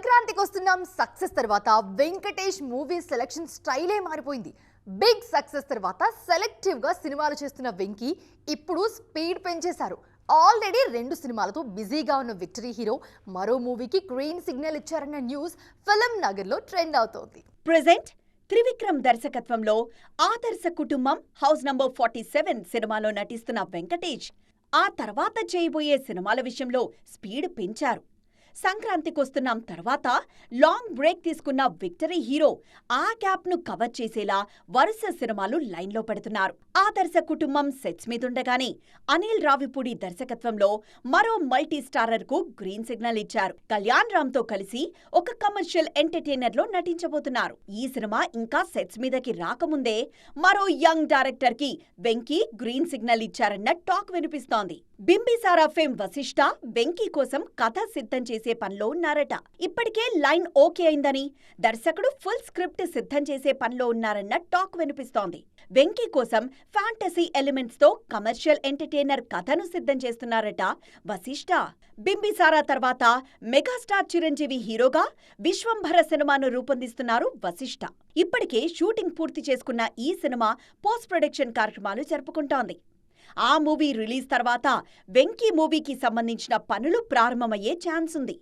సంక్రాంతికి వస్తున్నాం సక్సెస్ తర్వాత వెంకటేష్ మూవీ సెలక్షన్ స్టైలే మారిపోయింది. బిగ్ సక్సెస్ తర్వాత సెలెక్టివ్ గా సినిమాలు చేస్తున్న వెంకీ ఇప్పుడు స్పీడ్ పెంచేశారు. ఆల్రెడీ 2 సినిమాలతో బిజీగా ఉన్న విక్టరీ హీరో మరో మూవీకి గ్రీన్ సిగ్నల్ ఇచ్చారన్న న్యూస్ ఫిల్మ్ నగర్ లో ట్రెండ్ అవుతోంది. ప్రెజెంట్ త్రివిక్రమ్ దర్శకత్వంలో ఆదర్శ కుటుంబం హౌస్ నంబర్ 47 సినిమాలో నటిస్తున్న వెంకటేష్ ఆ తర్వాత చేయబోయే సినిమాల విషయంలో స్పీడ్ పెంచారు. సంక్రాంతికొస్తున్నాం తర్వాత లాంగ్ బ్రేక్ తీసుకున్న విక్టరీ హీరో ఆ గ్యాప్ ను కవర్ చేసేలా వరుస సినిమాలు లైన్లో పెడుతున్నారు. ఆదర్శ కుటుంబం సెట్స్ మీదుండగానే అనిల్ రావిపూడి దర్శకత్వంలో మరో మల్టీ స్టారర్ కు గ్రీన్ సిగ్నల్ ఇచ్చారు. కళ్యాణ్ రామ్ తో కలిసి ఒక కమర్షియల్ ఎంటర్టైనర్ లో నటించబోతున్నారు. ఈ సినిమా ఇంకా సెట్స్ మీదకి రాకముందే మరో యంగ్ డైరెక్టర్ కి వెంకీ గ్రీన్ సిగ్నల్ ఇచ్చారన్న టాక్ వినిపిస్తోంది. బింబిసారా ఫేమ్ వశిష్ఠ వెంకీ కోసం కథ సిద్ధం చేసే పనిలో ఉన్నారట. ఇప్పటికే లైన్ ఓకే అయిందని, దర్శకుడు ఫుల్ స్క్రిప్ట్ సిద్ధం చేసే పనిలో ఉన్నారన్న టాక్ వినిపిస్తోంది. వెంకీ కోసం ఫ్యాంటసీ ఎలిమెంట్స్ తో కమర్షియల్ ఎంటర్టైనర్ కథను సిద్ధం చేస్తున్నారట వశిష్ఠ. బింబిసారా తర్వాత మెగాస్టార్ చిరంజీవి హీరోగా విశ్వంభర సినిమాను రూపొందిస్తున్నారు వశిష్ఠ. ఇప్పటికే షూటింగ్ పూర్తి చేసుకున్న ఈ సినిమా పోస్ట్ ప్రొడక్షన్ కార్యక్రమాలు జరుపుకుంటోంది. ఆ మూవీ రిలీజ్ తర్వాత వెంకీ మూవీకి సంబంధించిన పనులు ప్రారంభమయ్యే ఛాన్స్ ఉంది.